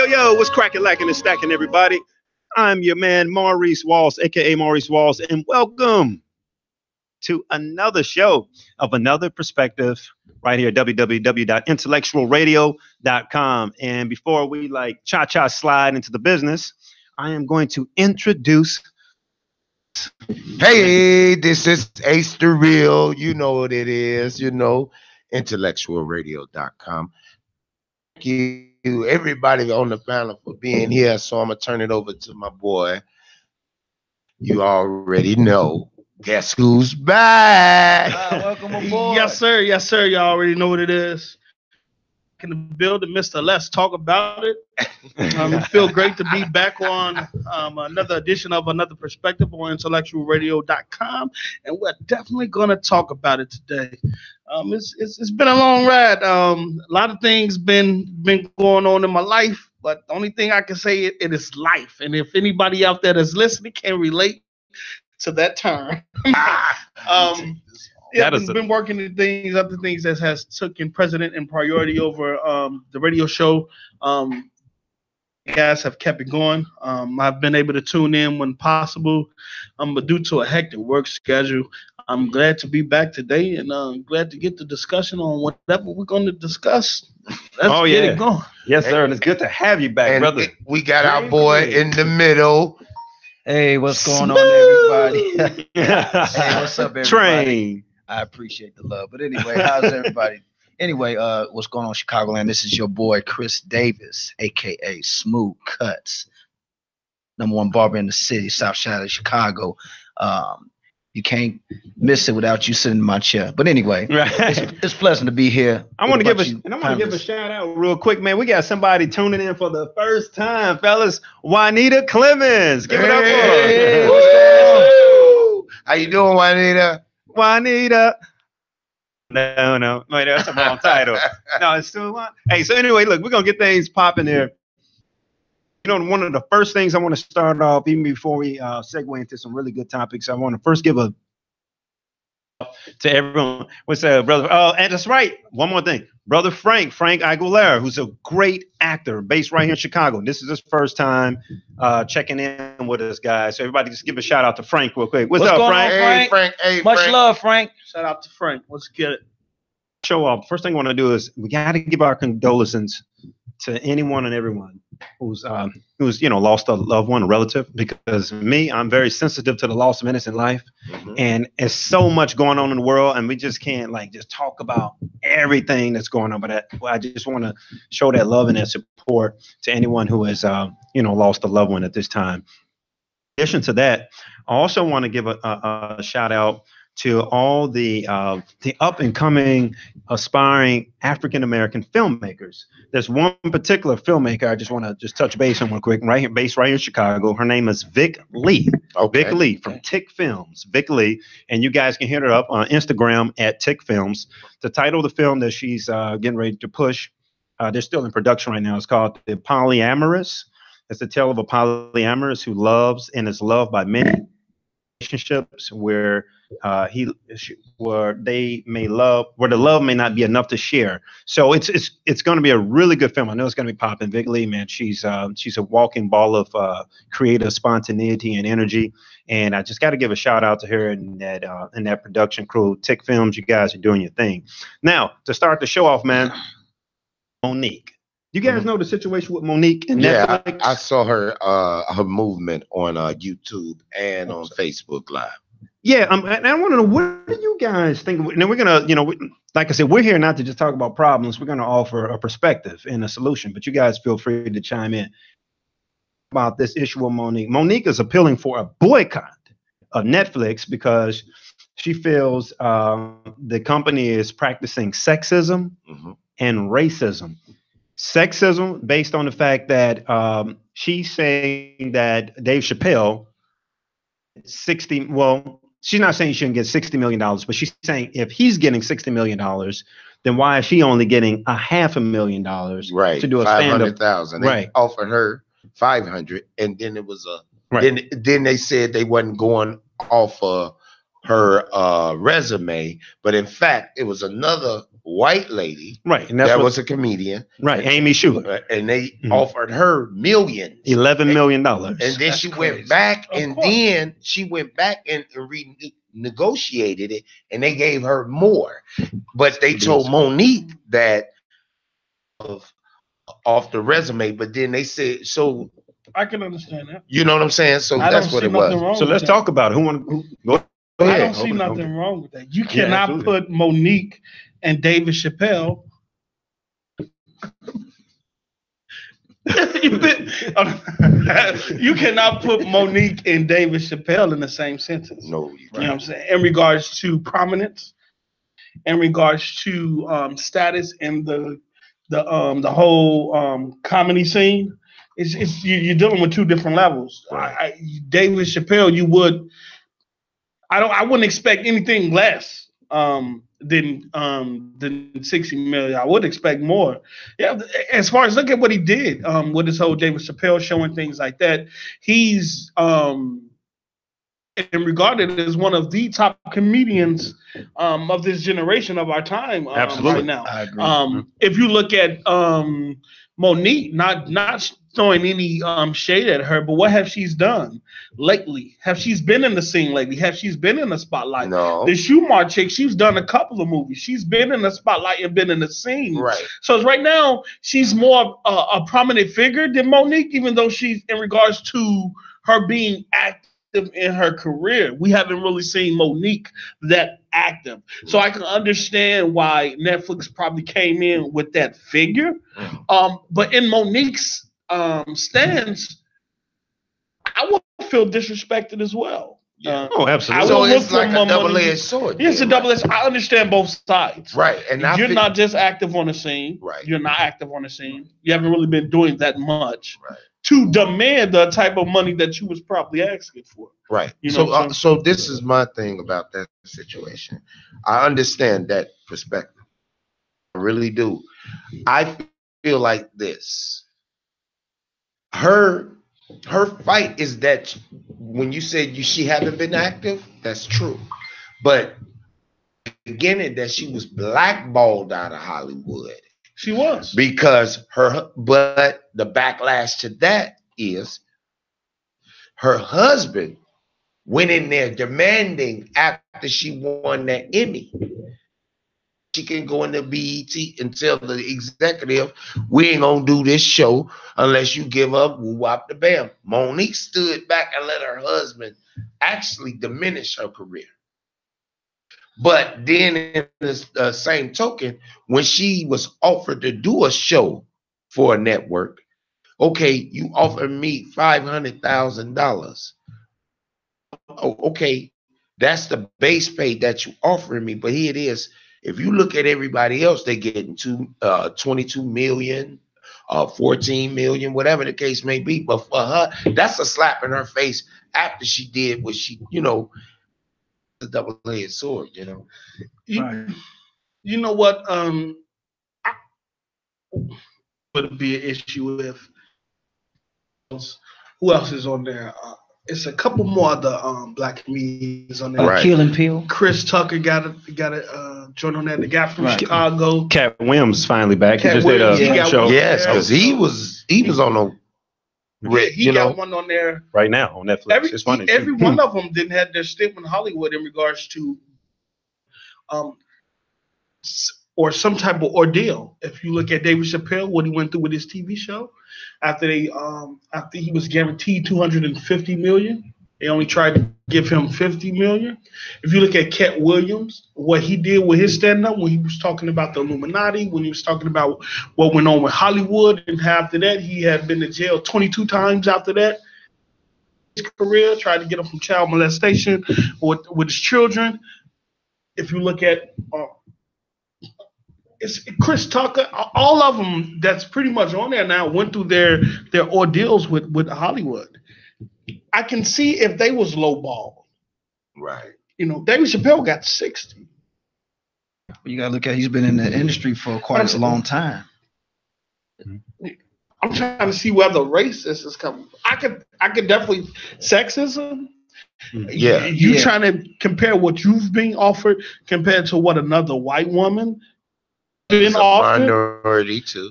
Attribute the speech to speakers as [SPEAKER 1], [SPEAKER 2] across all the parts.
[SPEAKER 1] Yo, what's cracking, lacking, and stacking, everybody? I'm your man, Maurice Walls, aka Maurice Walls, and welcome to another show of Another Perspective right here at www.intellectualradio.com. And before we cha-cha slide into the business, I am going to introduce.
[SPEAKER 2] Hey, this is Ace the Real. You know what it is, IntellectualRadio.com. Thank you, everybody on the panel, for being here. So I'm going to turn it over to my boy. You already know. Guess who's back?
[SPEAKER 3] Welcome aboard.
[SPEAKER 4] Yes, sir. Yes, sir. Y'all already know what it is. In the building, Mr. Let's Talk About It. It feels great to be back on another edition of Another Perspective on IntellectualRadio.com, and we're definitely going to talk about it today. It's been a long ride. A lot of things been going on in my life, but the only thing I can say it is life. And if anybody out there that's listening can relate to that term, I've been working at other things that has taken precedent and priority over the radio show. Guys have kept it going. I've been able to tune in when possible, but due to a hectic work schedule, I'm glad to be back today, and glad to get the discussion on whatever we're going to discuss. Let's get it going.
[SPEAKER 1] Yes, sir, and it's good to have you back, brother.
[SPEAKER 2] We got our boy in the middle.
[SPEAKER 3] Hey, what's going on, everybody? Hey, what's up, everybody?
[SPEAKER 1] Train.
[SPEAKER 3] I appreciate the love. But anyway, how's everybody? Anyway, what's going on, Chicagoland? This is your boy, Chris Davis, a.k.a. Smooth Cuts. #1 barber in the city, South Side of Chicago. You can't miss it without you sitting in my chair. But anyway, it's pleasant to be here.
[SPEAKER 1] I want to give a shout out real quick, man. We got somebody tuning in for the first time, fellas. Juanita Clemens. Give it up for her.
[SPEAKER 2] What's going on? How you doing, Juanita?
[SPEAKER 1] Juanita. No, that's a wrong title. No, it's still one. Hey, so anyway, look, we're gonna get things popping here. One of the first things I want to start off, even before we segue into some really good topics, I want to first give a to everyone. What's up, brother? Oh, and that's right. One more thing, brother Frank Aguilera, who's a great actor based right here in Chicago. This is his first time checking in with us, guys. So everybody, just give a shout out to Frank real quick. What's up, Frank?
[SPEAKER 2] Hey, Frank. Hey,
[SPEAKER 3] Much love, Frank.
[SPEAKER 4] Shout out to Frank. Let's get it.
[SPEAKER 1] Show off. First thing I want to do is we got to give our condolences to anyone and everyone who's lost a loved one, a relative. Because I'm very sensitive to the loss of innocent life, and there's so much going on in the world, and we just can't just talk about everything that's going on. But I just want to show that love and that support to anyone who has lost a loved one at this time. In addition to that, I also want to give a shout out to all the up and coming aspiring African American filmmakers. There's one particular filmmaker I just want to touch base on real quick, based right here in Chicago. Her name is Vic Lee. Okay. Vic Lee from Tick Films. Vic Lee, and you guys can hit her up on Instagram at Tick Films. The title of the film that she's getting ready to push, they're still in production right now. It's called The Polyamorous. It's the tale of a polyamorous who loves and is loved by many relationships where the love may not be enough to share. So it's going to be a really good film. I know it's going to be popping. Vic Lee, man, she's a walking ball of creative spontaneity and energy. And I just got to give a shout out to her and that production crew, Tick Films. You guys are doing your thing. Now, to start the show off, man, Monique. You guys know the situation with Monique and
[SPEAKER 2] Yeah,
[SPEAKER 1] Netflix?
[SPEAKER 2] I saw her movement on YouTube and on Facebook Live.
[SPEAKER 1] Yeah, and I want to know, what do you guys think? And then we're gonna, like I said, we're here not to just talk about problems. We're gonna offer a perspective and a solution. But you guys feel free to chime in about this issue with Monique. Monique is appealing for a boycott of Netflix because she feels the company is practicing sexism and racism. Sexism based on the fact that she's saying that Dave Chappelle 60, well, she's not saying she shouldn't get $60 million, but she's saying if he's getting $60 million, then why is she only getting $500,000 to do a stand-up?
[SPEAKER 2] $500,000.
[SPEAKER 1] Right.
[SPEAKER 2] They offered her 500, and then it was
[SPEAKER 1] Right.
[SPEAKER 2] then they said they wasn't going off of her resume, but in fact, it was another white lady,
[SPEAKER 1] Right, and that's
[SPEAKER 2] that
[SPEAKER 1] what,
[SPEAKER 2] was a comedian,
[SPEAKER 1] right, Amy Schumer,
[SPEAKER 2] and they offered her millions,
[SPEAKER 1] $11 million,
[SPEAKER 2] and then
[SPEAKER 3] That's
[SPEAKER 2] she
[SPEAKER 3] crazy.
[SPEAKER 2] went back,
[SPEAKER 4] Of
[SPEAKER 2] and
[SPEAKER 4] course.
[SPEAKER 2] then she went back and renegotiated it, and they gave her more, but they told Monique that off the resume, but then they said, so
[SPEAKER 4] I can understand that.
[SPEAKER 2] you know what I'm saying? So
[SPEAKER 4] I
[SPEAKER 2] that's
[SPEAKER 4] don't
[SPEAKER 2] what
[SPEAKER 4] see
[SPEAKER 2] it
[SPEAKER 4] nothing
[SPEAKER 2] was.
[SPEAKER 4] wrong
[SPEAKER 1] So
[SPEAKER 4] with
[SPEAKER 1] let's
[SPEAKER 4] that.
[SPEAKER 1] talk about it. Go
[SPEAKER 4] I
[SPEAKER 1] ahead.
[SPEAKER 4] don't see nothing wrong with that. You
[SPEAKER 1] Yeah,
[SPEAKER 4] cannot
[SPEAKER 1] absolutely.
[SPEAKER 4] put Monique and David Chappelle. You cannot put Monique and David Chappelle in the same sentence.
[SPEAKER 2] No,
[SPEAKER 4] You know what I'm saying? In regards to prominence, in regards to status in the whole comedy scene, you're dealing with two different levels.
[SPEAKER 2] Right.
[SPEAKER 4] David Chappelle, I wouldn't expect anything less than 60 million. I would expect more. Yeah, as far as look at what he did with this whole David Chappelle show and things like that, he's and regarded as one of the top comedians of this generation of our time
[SPEAKER 1] Absolutely.
[SPEAKER 4] right now.
[SPEAKER 3] I agree.
[SPEAKER 4] If you look at Monique, not throwing any shade at her, but what have she's done lately? Have she's been in the scene lately? Have she's been in the spotlight?
[SPEAKER 2] No.
[SPEAKER 4] The Schumacher chick, she's done a couple of movies. She's been in the spotlight and been in the scene.
[SPEAKER 2] Right.
[SPEAKER 4] So right now, she's more a prominent figure than Monique, even though she's in regards to her being active in her career. We haven't really seen Monique that active. So I can understand why Netflix probably came in with that figure. But in Monique's stance, I would feel disrespected as well.
[SPEAKER 1] Oh, absolutely.
[SPEAKER 4] I
[SPEAKER 2] So
[SPEAKER 4] will look
[SPEAKER 2] it's
[SPEAKER 4] for
[SPEAKER 2] like
[SPEAKER 4] more
[SPEAKER 2] a double-edged
[SPEAKER 4] money.
[SPEAKER 2] sword.
[SPEAKER 4] It's a double-edged. I understand both sides.
[SPEAKER 2] Right. And
[SPEAKER 4] You're not just active on the scene.
[SPEAKER 2] Right.
[SPEAKER 4] You're not active on the scene. You haven't really been doing that much
[SPEAKER 2] Right.
[SPEAKER 4] to demand the type of money that you was probably asking for.
[SPEAKER 2] Right.
[SPEAKER 4] You know what I'm
[SPEAKER 2] So this is my thing about that situation. I understand that perspective. I really do. I feel like this. Her fight is that when you said she haven't been active, that's true. But beginning that she was blackballed out of Hollywood.
[SPEAKER 4] She was.
[SPEAKER 2] Because but the backlash to that is her husband went in there demanding after she won that Emmy. She can go into BET and tell the executive, we ain't gonna do this show unless you give up whoop the bam. Monique stood back and let her husband actually diminish her career. But then in the same token, when she was offered to do a show for a network, okay, you offered me $500,000. Oh, okay, that's the base pay that you offering me. But here it is. If you look at everybody else, they getting 22 million, 14 million, whatever the case may be. But for her, that's a slap in her face after she did what she, a double-edged sword,
[SPEAKER 4] You know what? Would be an issue with who else is on there? It's a couple more of the black comedians on there.
[SPEAKER 2] Right.
[SPEAKER 3] Keel and Peele.
[SPEAKER 4] Chris Tucker got a joint on there. The guy from
[SPEAKER 3] Right.
[SPEAKER 4] Chicago.
[SPEAKER 1] Cat Williams finally back.
[SPEAKER 4] Cat
[SPEAKER 1] he just did
[SPEAKER 4] Williams, he
[SPEAKER 1] a
[SPEAKER 4] got
[SPEAKER 1] show
[SPEAKER 4] one.
[SPEAKER 2] Yes, because he was on a
[SPEAKER 4] He got one on there.
[SPEAKER 1] right now on Netflix. It's funny.
[SPEAKER 4] Every one of them didn't have their stint in Hollywood in regards to or some type of ordeal. If you look at David Chappelle, what he went through with his TV show, after he was guaranteed $250 million, they only tried to give him $50 million. If you look at Cat Williams, what he did with his stand-up, when he was talking about the Illuminati, when he was talking about what went on with Hollywood, and after that, he had been to jail 22 times after that. His career, tried to get him from child molestation with his children. If you look at it's Chris Tucker, all of them that's pretty much on there now went through their ordeals with Hollywood. I can see if they was lowball.
[SPEAKER 2] Right.
[SPEAKER 4] You know, David Chappelle got 60.
[SPEAKER 3] You gotta look at he's been in the industry for quite a long time.
[SPEAKER 4] I'm trying to see where the racist is coming from. I could definitely sexism.
[SPEAKER 2] Yeah.
[SPEAKER 4] You trying to compare what you've been offered compared to what another white woman been offered?
[SPEAKER 2] Minority too.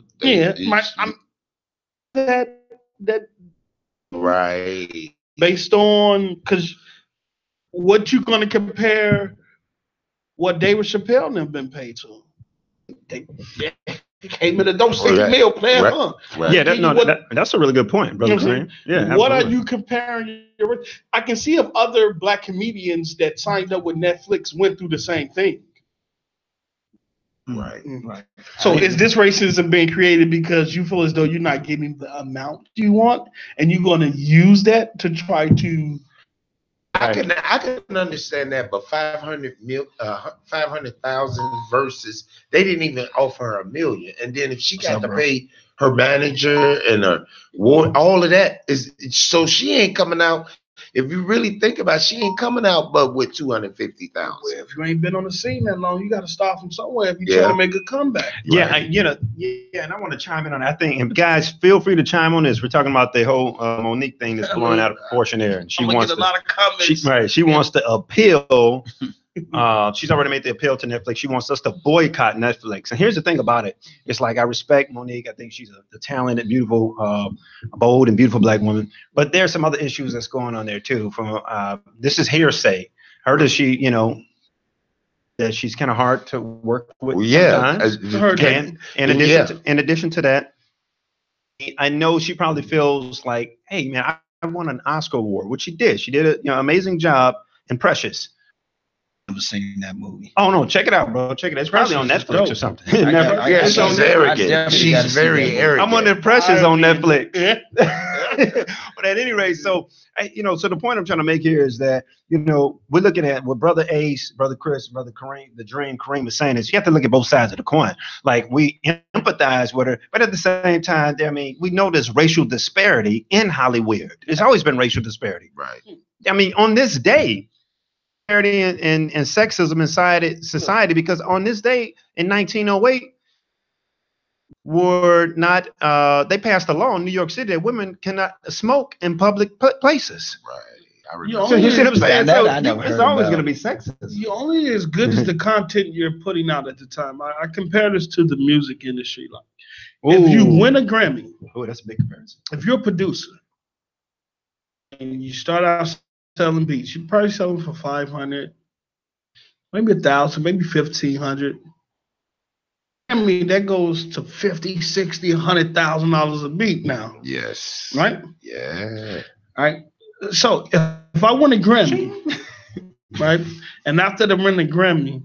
[SPEAKER 4] That
[SPEAKER 2] right.
[SPEAKER 4] Based on, because what you going to compare what David Chappelle and them been paid to? They came in a don't stick a meal plan, huh?
[SPEAKER 2] Right.
[SPEAKER 1] Yeah, that's a really good point, brother.
[SPEAKER 4] You know
[SPEAKER 1] yeah.
[SPEAKER 4] What
[SPEAKER 1] absolutely.
[SPEAKER 4] are you comparing? I can see if other black comedians that signed up with Netflix went through the same thing.
[SPEAKER 2] Right.
[SPEAKER 3] Right.
[SPEAKER 4] So is this racism being created because you feel as though you're not getting the amount you want, and you're going to use that to try to?
[SPEAKER 2] I can understand that, but 500,000 versus they didn't even offer her $1 million, and then if she got to pay her manager and her ward, all of that is so she ain't coming out. If you really think about it, she ain't coming out but with 250,000.
[SPEAKER 4] Well, if you ain't been on the scene that long, you got to start from somewhere if you try to make a comeback.
[SPEAKER 1] Yeah, and I want to chime in on that. I think, and guys, feel free to chime on this. We're talking about the whole Monique thing that's blowing out of proportion there, and she wants
[SPEAKER 4] a lot of comments.
[SPEAKER 1] She wants to appeal. She's already made the appeal to Netflix. She wants us to boycott Netflix. And here's the thing about it. It's like, I respect Monique. I think she's a talented, beautiful, bold and beautiful black woman. But there's some other issues that's going on there too. From this is hearsay. Heard that she, that she's kind of hard to work with.
[SPEAKER 2] Well, yeah.
[SPEAKER 1] And in addition to that, I know she probably feels like, hey man, I won an Oscar award, which she did. She did an amazing job in Precious.
[SPEAKER 3] Never seen that movie.
[SPEAKER 1] Oh no, check it out, bro. Check it. It's probably on Netflix or something.
[SPEAKER 2] She's arrogant. She's very arrogant.
[SPEAKER 1] I'm on the Precious on Netflix. But at any rate, so so the point I'm trying to make here is that we're looking at what Brother Ace, Brother Chris, Brother Kareem, the Dream Kareem is saying is you have to look at both sides of the coin. Like, we empathize with her, but at the same time, I mean, we know there's racial disparity in Hollywood. There's always been racial disparity.
[SPEAKER 2] Right.
[SPEAKER 1] I mean, on this day. And sexism inside society, because on this day in 1908 were not they passed a law in New York City that women cannot smoke in public places.
[SPEAKER 2] Right. I remember.
[SPEAKER 1] So you see what I'm saying?
[SPEAKER 3] It's
[SPEAKER 1] always going to be sexist.
[SPEAKER 4] You're only as good as the content you're putting out at the time. I compare this to the music industry. Like, if you win a Grammy,
[SPEAKER 1] that's a big comparison.
[SPEAKER 4] If you're a producer and you start out selling beats, you probably sell them for $500, maybe $1,000, maybe $1,500. I mean, that goes to $50,000, $60,000, $100,000 a beat now.
[SPEAKER 2] Yes.
[SPEAKER 4] Right?
[SPEAKER 2] Yeah.
[SPEAKER 4] All right. So if I win a Grammy, right, and after I win a Grammy,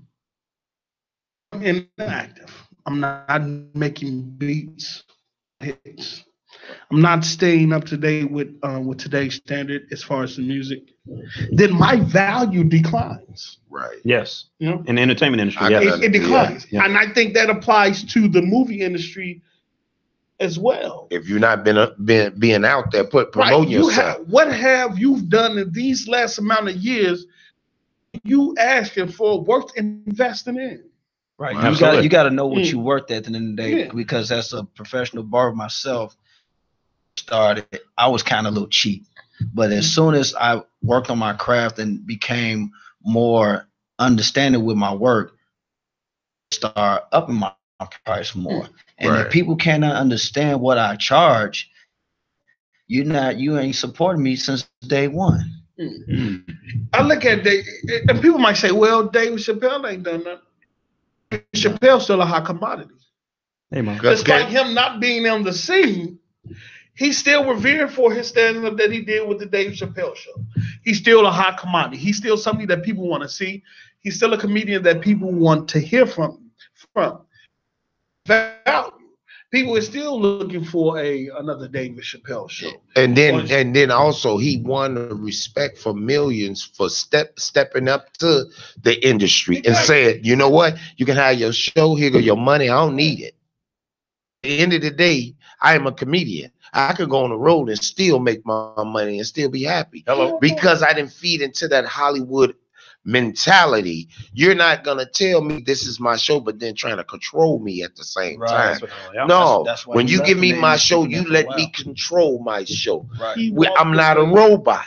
[SPEAKER 4] I'm inactive. I'm not making beats, hits. I'm not staying up to date with today's standard as far as the music. Then my value declines.
[SPEAKER 2] Right.
[SPEAKER 1] Yes. In the entertainment industry,
[SPEAKER 4] it declines, and I think that applies to the movie industry as well.
[SPEAKER 2] If you're not being out there, promoting yourself.
[SPEAKER 4] What have you done in these last amount of years? You asking for worth investing in.
[SPEAKER 3] Right. You got to know what you worth at the end of the day, because as a professional barber myself, I was kind of a little cheap, but as soon as I worked on my craft and became more understanding with my work, start upping my price more. And if people cannot understand what I charge, you ain't supporting me since day one.
[SPEAKER 4] I look at and people might say, well, David Chappelle ain't done nothing. Chappelle still a hot commodity.
[SPEAKER 1] Hey, man.
[SPEAKER 4] Despite him not being on the scene, he's still revered for his stand-up that he did with the Dave Chappelle show. He's still a hot commodity. He's still somebody that people want to see. He's still a comedian that people want to hear from. Value. People are still looking for another David Chappelle show.
[SPEAKER 2] And then also he won the respect for millions for stepping up to the industry and said, you know what, you can have your show, here go your money, I don't need it. At the end of the day, I am a comedian. I could go on the road and still make my money and still be happy.
[SPEAKER 1] Hello.
[SPEAKER 2] Because I didn't feed into that Hollywood mentality. You're not gonna tell me this is my show, but then trying to control me at the same time. No, that's when you give me my show, you let me control my show.
[SPEAKER 3] Right.
[SPEAKER 2] I'm not a robot.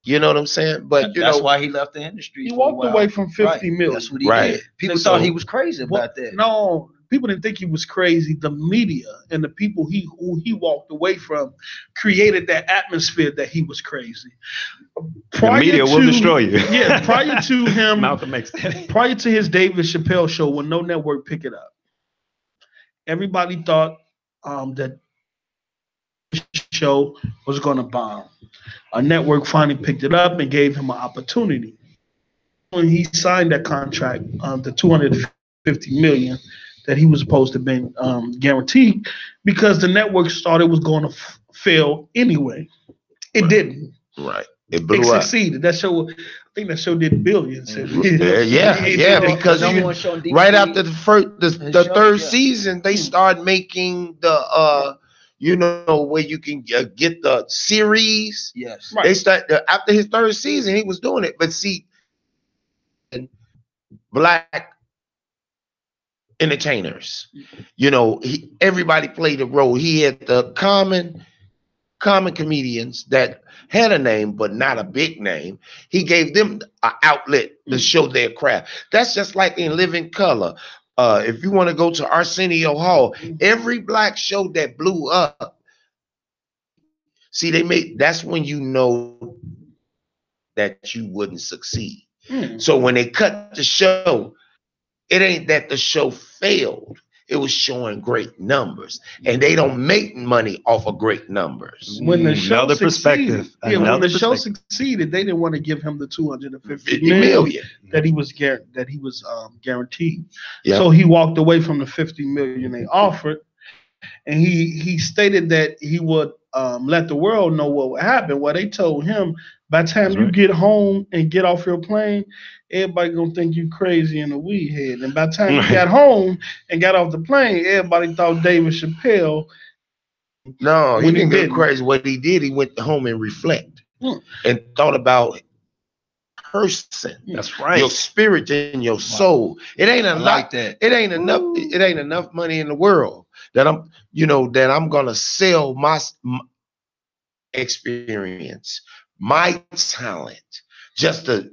[SPEAKER 2] You know what I'm saying? But
[SPEAKER 3] that's why he left the industry.
[SPEAKER 4] He walked away from 50 million.
[SPEAKER 3] That's what he did. People thought he was crazy about that.
[SPEAKER 4] No, people didn't think he was crazy. The media and the people who he walked away from created that atmosphere that he was crazy.
[SPEAKER 1] The media will destroy you.
[SPEAKER 4] Yeah, prior to him,
[SPEAKER 1] Malcolm X did.
[SPEAKER 4] Prior to his David Chappelle show, when no network picked it up, everybody thought that the show was going to bomb. A network finally picked it up and gave him an opportunity. When he signed that contract, the $250 million that he was supposed to have been guaranteed, because the network thought it was going to fail anyway. It didn't.
[SPEAKER 2] Right. It blew up.
[SPEAKER 4] Succeeded. That show, I think that show did billions.
[SPEAKER 2] Yeah, because right after the third season, they started making the where you can get the series.
[SPEAKER 3] Yes.
[SPEAKER 2] Right. They started after his third season, he was doing it. But see, black entertainers, everybody played a role. He had the common comedians that had a name but not a big name. He gave them an outlet to show their craft. That's just like in Living Color. If you want to go to Arsenio Hall, every black show that blew up, that's when you know that you wouldn't succeed. So when they cut the show, it ain't that the show failed. It was showing great numbers, and they don't make money off of great numbers.
[SPEAKER 4] When the show succeeded, when the show succeeded, they didn't want to give him the $250 million that he was guaranteed. Yep. So he walked away from the $50 million they offered, and he stated that he would let the world know what would happen. Well, they told him, by the time you get home and get off your plane, everybody gonna think you crazy and a weed head. And by the time you got home and got off the plane, everybody thought David Chappelle.
[SPEAKER 2] No, he didn't get crazy. What he did, he went home and reflect and thought about person.
[SPEAKER 1] That's right.
[SPEAKER 2] Your spirit and your soul. It ain't enough. Like that. It ain't enough. It ain't enough money in the world that I'm gonna sell my experience, my talent, just to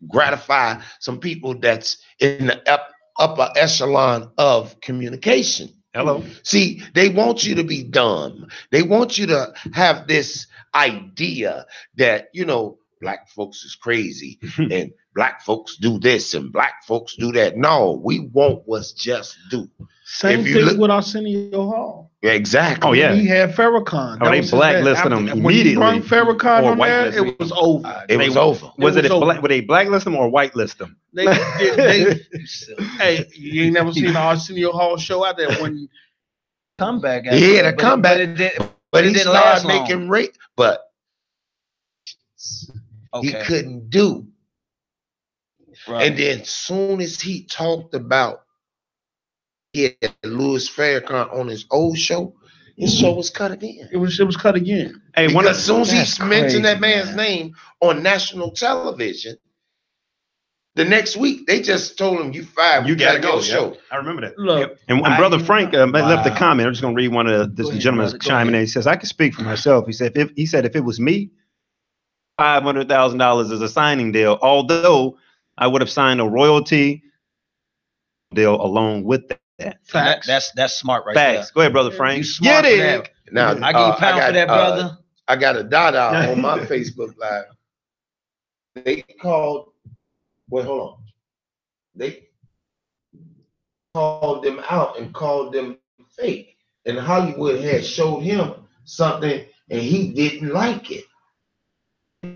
[SPEAKER 2] gratify some people that's in the upper echelon of communication.
[SPEAKER 1] Hello.
[SPEAKER 2] See, they want you to be dumb. They want you to have this idea that, black folks is crazy and black folks do this and black folks do that. No, we want what's just due.
[SPEAKER 4] Same thing with Arsenio Hall.
[SPEAKER 2] Exactly.
[SPEAKER 1] Oh, yeah.
[SPEAKER 4] He had Farrakhan.
[SPEAKER 1] Oh, they blacklisted him immediately.
[SPEAKER 4] When he brought Farrakhan on there, it was over.
[SPEAKER 2] It was over.
[SPEAKER 1] Would they blacklist him or whitelist him?
[SPEAKER 4] Hey, you ain't never seen the Arsenio Hall show out there when
[SPEAKER 3] comeback.
[SPEAKER 2] He had a comeback, but he started making rape. But he couldn't do. Right. And then soon as he talked about Louis Farrakhan on his old show, his show was cut again.
[SPEAKER 4] It was cut again.
[SPEAKER 2] Hey, as soon as he mentioned that man's name on national television, the next week they just told him, "You fired.
[SPEAKER 1] You gotta go."
[SPEAKER 2] Show.
[SPEAKER 1] Yep. I remember that.
[SPEAKER 4] Look,
[SPEAKER 1] and Brother Frank left a comment. I'm just gonna read one of this gentleman's chiming in. He says, "I can speak for myself." He said, "If it was me, $500,000 is a signing deal. Although I would have signed a royalty deal along with that."
[SPEAKER 3] Facts. That's smart, right
[SPEAKER 1] Facts.
[SPEAKER 3] there.
[SPEAKER 1] Go ahead, Brother Frank.
[SPEAKER 3] You smart for that.
[SPEAKER 2] Now
[SPEAKER 3] I give you a pound for that, brother.
[SPEAKER 2] I got a dada on my Facebook Live. They called. Wait, hold on. called them out and called them fake. And Hollywood had showed him something and he didn't like it.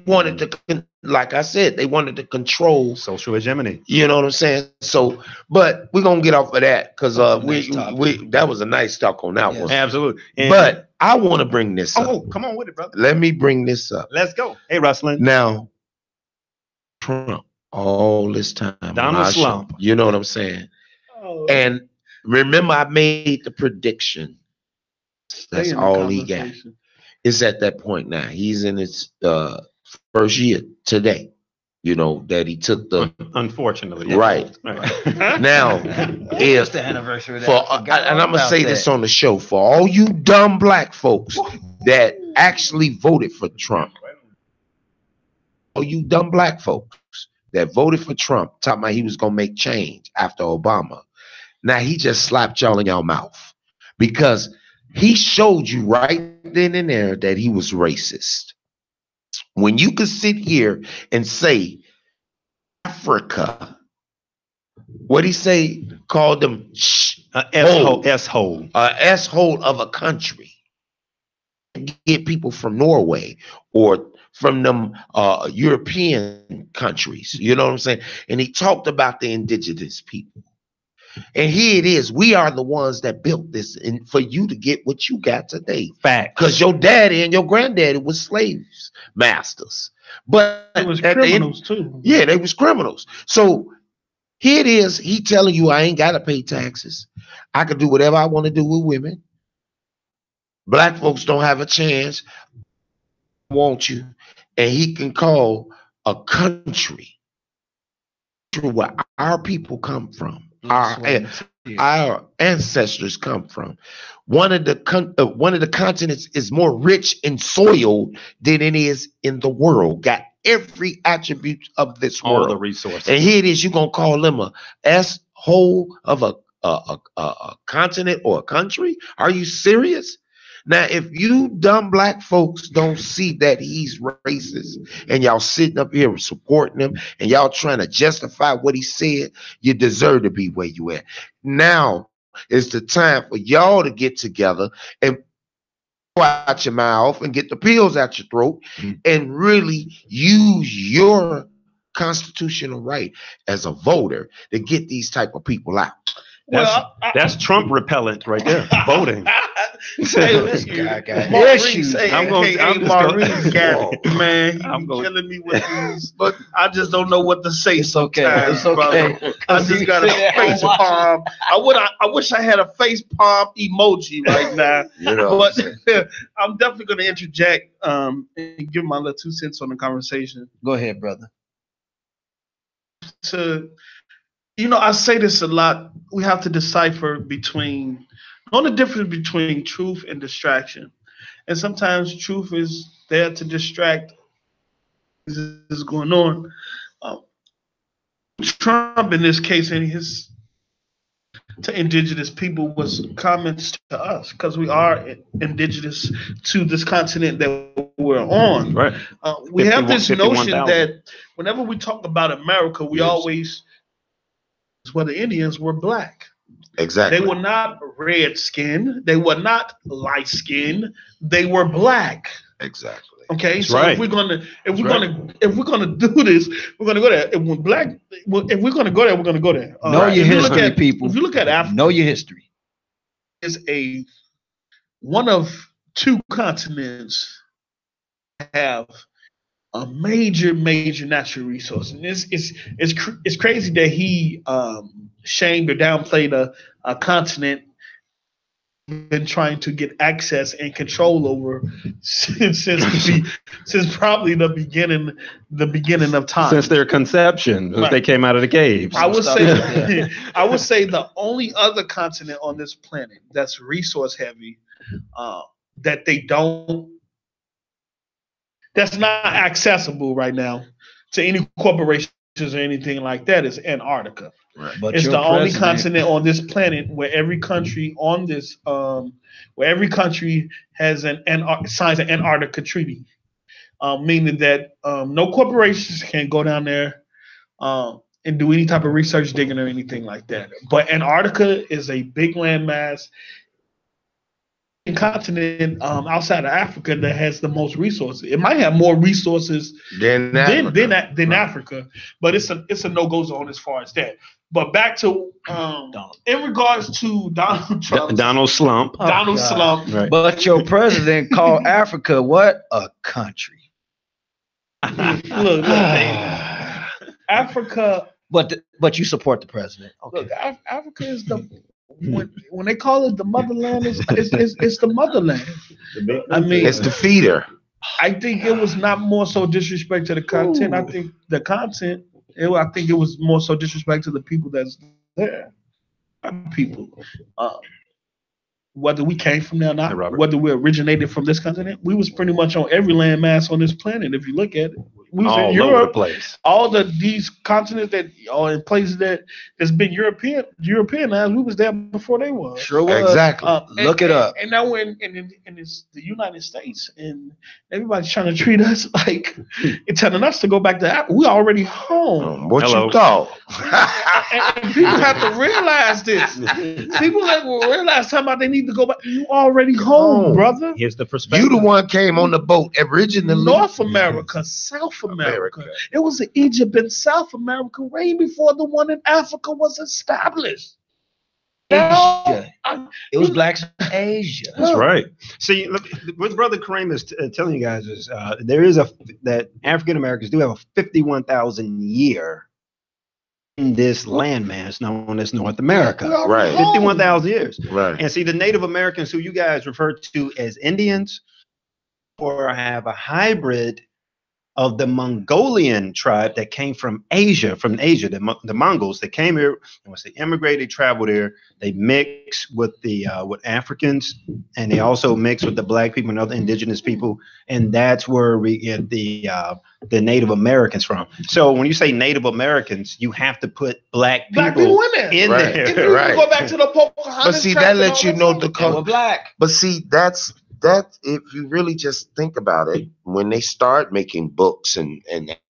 [SPEAKER 2] Wanted to, like I said, they wanted to control
[SPEAKER 1] social hegemony.
[SPEAKER 2] You know what I'm saying? So, but we're gonna get off of that because we that was a nice talk on that one.
[SPEAKER 1] Absolutely.
[SPEAKER 2] But I want to bring this up.
[SPEAKER 1] Oh, come on with it, brother.
[SPEAKER 2] Let me bring this up.
[SPEAKER 1] Let's go. Hey, Rustlin.
[SPEAKER 2] Now, Trump, all this time,
[SPEAKER 1] Donald Trump.
[SPEAKER 2] You know what I'm saying?
[SPEAKER 4] Oh.
[SPEAKER 2] And remember, I made the prediction. That's all he got. It's at that point now. He's in his first year today. You know that he took the.
[SPEAKER 1] Unfortunately,
[SPEAKER 2] right. Now, if
[SPEAKER 3] the anniversary of
[SPEAKER 2] that, and I'm gonna say this on the show for all you dumb black folks that actually voted for Trump. All you dumb black folks that voted for Trump, talking about he was gonna make change after Obama. Now he just slapped y'all in your mouth because he showed you right then and there that he was racist. When you could sit here and say Africa, what he say, called them
[SPEAKER 1] S-hole
[SPEAKER 2] of a country. Get people from Norway or from them European countries, you know what I'm saying? And he talked about the indigenous people. And here it is. We are the ones that built this and for you to get what you got today.
[SPEAKER 1] Fact.
[SPEAKER 2] Because your daddy and your granddaddy was slaves, masters. But
[SPEAKER 4] it was criminals too.
[SPEAKER 2] Yeah, they was criminals. So here it is. He telling you I ain't got to pay taxes. I can do whatever I want to do with women. Black folks don't have a chance. Want you. And he can call a country where our people come from. Our ancestors come from. One of the continents is more rich in soil than it is in the world. Got every attribute of this world.
[SPEAKER 1] All the resources.
[SPEAKER 2] And here it is. You're gonna call them a S-hole of a continent or a country? Are you serious? Now, if you dumb black folks don't see that he's racist and y'all sitting up here supporting him and y'all trying to justify what he said, you deserve to be where you at. Now is the time for y'all to get together and out your mouth and get the pills out your throat and really use your constitutional right as a voter to get these type of people out.
[SPEAKER 1] That's Trump repellent right there. Voting.
[SPEAKER 4] Maurice got it, man. I'm killing me with these, but I just don't know what to say.
[SPEAKER 3] It's okay. It's okay.
[SPEAKER 4] I just got a face palm. I wish I had a face palm emoji right now.
[SPEAKER 2] You know,
[SPEAKER 4] but I'm definitely going to interject and give my little 2 cents on the conversation.
[SPEAKER 3] Go ahead, brother.
[SPEAKER 4] I say this a lot. We have to decipher between the difference between truth and distraction. And sometimes truth is there to distract what is going on. Trump, in this case, and his to indigenous people was comments to us because we are indigenous to this continent that we're on.
[SPEAKER 1] Right.
[SPEAKER 4] We have this notion that whenever we talk about America, we always, well, the Indians were black.
[SPEAKER 2] Exactly.
[SPEAKER 4] They were not red skinned. They were not light skinned. They were black.
[SPEAKER 2] Exactly.
[SPEAKER 4] Okay.
[SPEAKER 1] That's
[SPEAKER 4] so
[SPEAKER 1] right.
[SPEAKER 4] if we're gonna do this, we're gonna go there. If we're gonna go there, we're gonna go there.
[SPEAKER 3] Know your history, people.
[SPEAKER 4] If you look at Africa,
[SPEAKER 3] know your history.
[SPEAKER 4] Is one of 2 continents that have a major natural resource, and it's crazy that he shamed or downplayed a continent been trying to get access and control over since probably the beginning of time,
[SPEAKER 1] since their conception, since they came out of the caves.
[SPEAKER 4] I would say the only other continent on this planet that's resource heavy that's not accessible right now to any corporations or anything like that is Antarctica.
[SPEAKER 2] Right.
[SPEAKER 3] But
[SPEAKER 4] it's the only continent on this planet where every country on this, has signs an Antarctica treaty, meaning that no corporations can go down there do any type of research digging or anything like that. But Antarctica is a big landmass continent outside of Africa that has the most resources. It might have more resources than Africa, but it's a no-go zone as far as that. But back to in regards to Donald Trump,
[SPEAKER 1] Donald Slump.
[SPEAKER 4] Slump.
[SPEAKER 1] Right.
[SPEAKER 3] But your president called Africa what? A country.
[SPEAKER 4] Look, Africa.
[SPEAKER 3] But you support the president. Okay.
[SPEAKER 4] Look, Africa is the when they call it the motherland, it's the motherland. I mean,
[SPEAKER 2] it's the feeder.
[SPEAKER 4] I think it was not more so disrespect to the content. I think the content. I think it was more so disrespect to the people that's there. People, whether we came from there or not, whether we originated from this continent, we was pretty much on every landmass on this planet. If you look at it, we was in Europe,
[SPEAKER 1] over the place.
[SPEAKER 4] All these continents that are in places that's been Europeanized, we was there before they was.
[SPEAKER 3] Sure was.
[SPEAKER 2] Exactly.
[SPEAKER 3] Look it up.
[SPEAKER 4] And now we're in the United States, and everybody's trying to treat us like and telling us to go back to Africa. We already home.
[SPEAKER 2] What you thought?
[SPEAKER 4] and people have to realize this. People that will realize how about they need to go back. You already home, brother.
[SPEAKER 1] Here's the perspective.
[SPEAKER 2] You the one came on the boat originally.
[SPEAKER 4] North America, South America. It was Egypt and South America way before the one in Africa was established.
[SPEAKER 3] Asia. It was blacks in Asia.
[SPEAKER 1] That's right. See, look, what Brother Kareem is telling you guys is there is that African Americans do have a 51,000 year in this landmass known as North America.
[SPEAKER 2] Right.
[SPEAKER 1] 51,000 years.
[SPEAKER 2] Right.
[SPEAKER 1] And see, the Native Americans who you guys refer to as Indians or have a hybrid of the Mongolian tribe that came from Asia, the Mongols that came here, and once they immigrated, they traveled here, they mixed with the with Africans, and they also mixed with the black people and other indigenous people, and that's where we get the Native Americans from. So when you say Native Americans, you have to put black people in
[SPEAKER 2] right.
[SPEAKER 1] there.
[SPEAKER 4] If you go back to the Pocahontas,
[SPEAKER 2] but see, that lets you know the color.
[SPEAKER 3] Black.
[SPEAKER 2] But see, that if you really just think about it, when they start making books and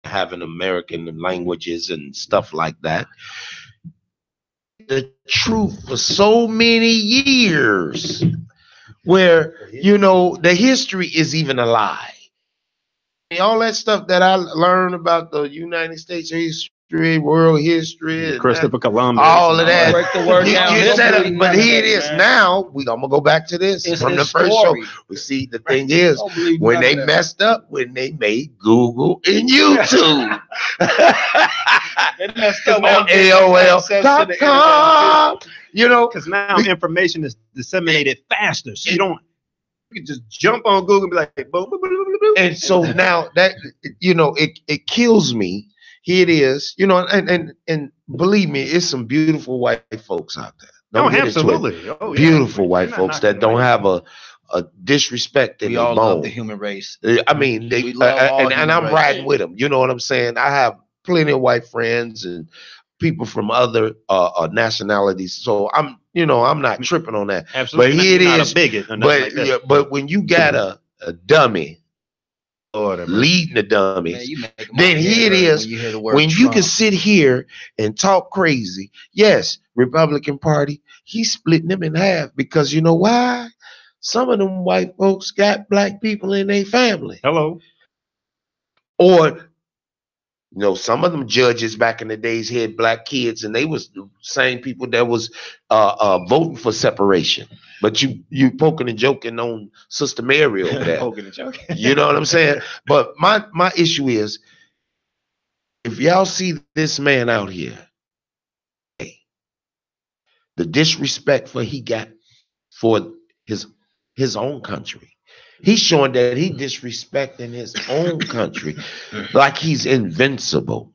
[SPEAKER 2] having American languages and stuff like that, the truth for so many years, where the history is even a lie. All that stuff that I learned about the United States history, world history,
[SPEAKER 1] Christopher Columbus,
[SPEAKER 2] all of that.
[SPEAKER 3] Break the word down.
[SPEAKER 2] But here it is now. I'm gonna go back to this from the first show. We see the thing is when they messed up when they made Google and YouTube.
[SPEAKER 4] They messed up
[SPEAKER 2] on AOL.com.
[SPEAKER 1] Because now information is disseminated faster, so you can just jump on Google and be like, boom, boom, boom, boom, boom.
[SPEAKER 2] And so now that it kills me. Here it is, and believe me, it's some beautiful white folks out there.
[SPEAKER 1] Absolutely. Oh, yeah.
[SPEAKER 2] Beautiful white folks that don't have a disrespect in
[SPEAKER 3] we
[SPEAKER 2] their
[SPEAKER 3] all
[SPEAKER 2] bone.
[SPEAKER 3] love the human race.
[SPEAKER 2] I mean, and I'm riding with them. You know what I'm saying? I have plenty of white friends and people from other nationalities. So I'm not tripping on that.
[SPEAKER 1] Absolutely.
[SPEAKER 2] But here it is.
[SPEAKER 1] A bigot
[SPEAKER 2] but when you got a dummy leading the dummies, then here it is. When you can sit here and talk crazy, yes, Republican Party, he's splitting them in half because you know why? Some of them white folks got black people in their family.
[SPEAKER 1] Hello.
[SPEAKER 2] Or some of them judges back in the days had black kids, and they was the same people that was voting for separation. But you poking and joking on Sister Mary over there.
[SPEAKER 1] Poking and joking.
[SPEAKER 2] You know what I'm saying? But my issue is, if y'all see this man out here, the disrespect he got for his own country. He's showing that he disrespecting his own country like he's invincible.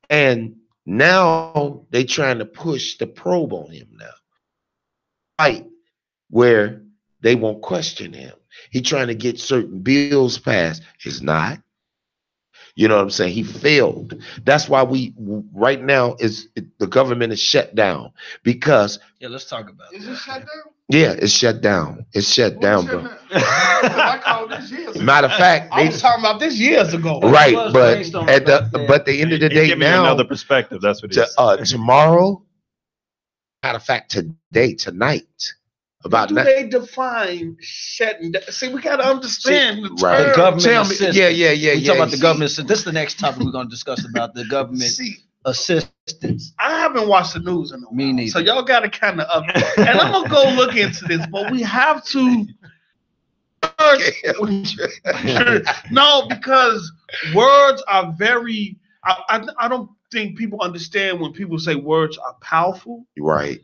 [SPEAKER 2] And now they trying to push the probe on him now. Right, where they won't question him. He trying to get certain bills passed. It's not. You know what I'm saying? He failed. That's why right now the government is shut down because.
[SPEAKER 3] Yeah, let's talk about it.
[SPEAKER 4] Is it shut down?
[SPEAKER 2] Yeah, it's shut down. It's shut down, bro.
[SPEAKER 4] I called this years ago.
[SPEAKER 2] Matter of fact,
[SPEAKER 4] I was talking about this years ago.
[SPEAKER 2] right,
[SPEAKER 3] was
[SPEAKER 2] but
[SPEAKER 3] brainstorming
[SPEAKER 2] at
[SPEAKER 3] about
[SPEAKER 2] the
[SPEAKER 3] that.
[SPEAKER 2] end of the
[SPEAKER 1] He's
[SPEAKER 2] day
[SPEAKER 1] giving you
[SPEAKER 2] now,
[SPEAKER 1] another perspective. That's what it is.
[SPEAKER 2] tomorrow, matter of fact, tonight, about
[SPEAKER 4] do
[SPEAKER 2] that.
[SPEAKER 4] they define shutting down? See, we gotta understand the
[SPEAKER 2] right.
[SPEAKER 4] term.
[SPEAKER 3] The government
[SPEAKER 2] Tell me,
[SPEAKER 3] assistance.
[SPEAKER 2] yeah.
[SPEAKER 3] We talk about the government. So this is the next topic we're going to discuss about the government
[SPEAKER 4] See,
[SPEAKER 3] assistance.
[SPEAKER 4] I haven't watched the news in a while,
[SPEAKER 3] Me neither.
[SPEAKER 4] so y'all gotta kind of up. And I'm gonna go look into this, but we have to. No, because words are very. I don't think people understand when people say words are powerful.
[SPEAKER 2] Right.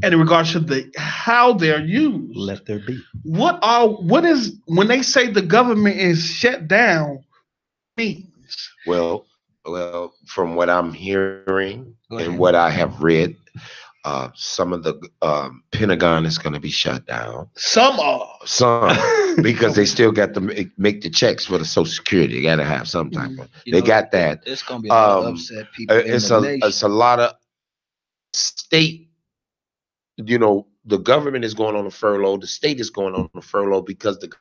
[SPEAKER 4] And in regards to how they're used.
[SPEAKER 1] Let there be.
[SPEAKER 4] What is when they say the government is shut down means?
[SPEAKER 2] Well, from what I'm hearing and what I have read, some of the Pentagon is going to be shut down.
[SPEAKER 4] Some are.
[SPEAKER 2] Some, because they still got to make the checks for the Social Security. They got to have some type of. They got that.
[SPEAKER 3] It's going to be a lot of upset people.
[SPEAKER 2] It's a lot of state. You know, the government is going on a furlough. The state is going on a furlough because the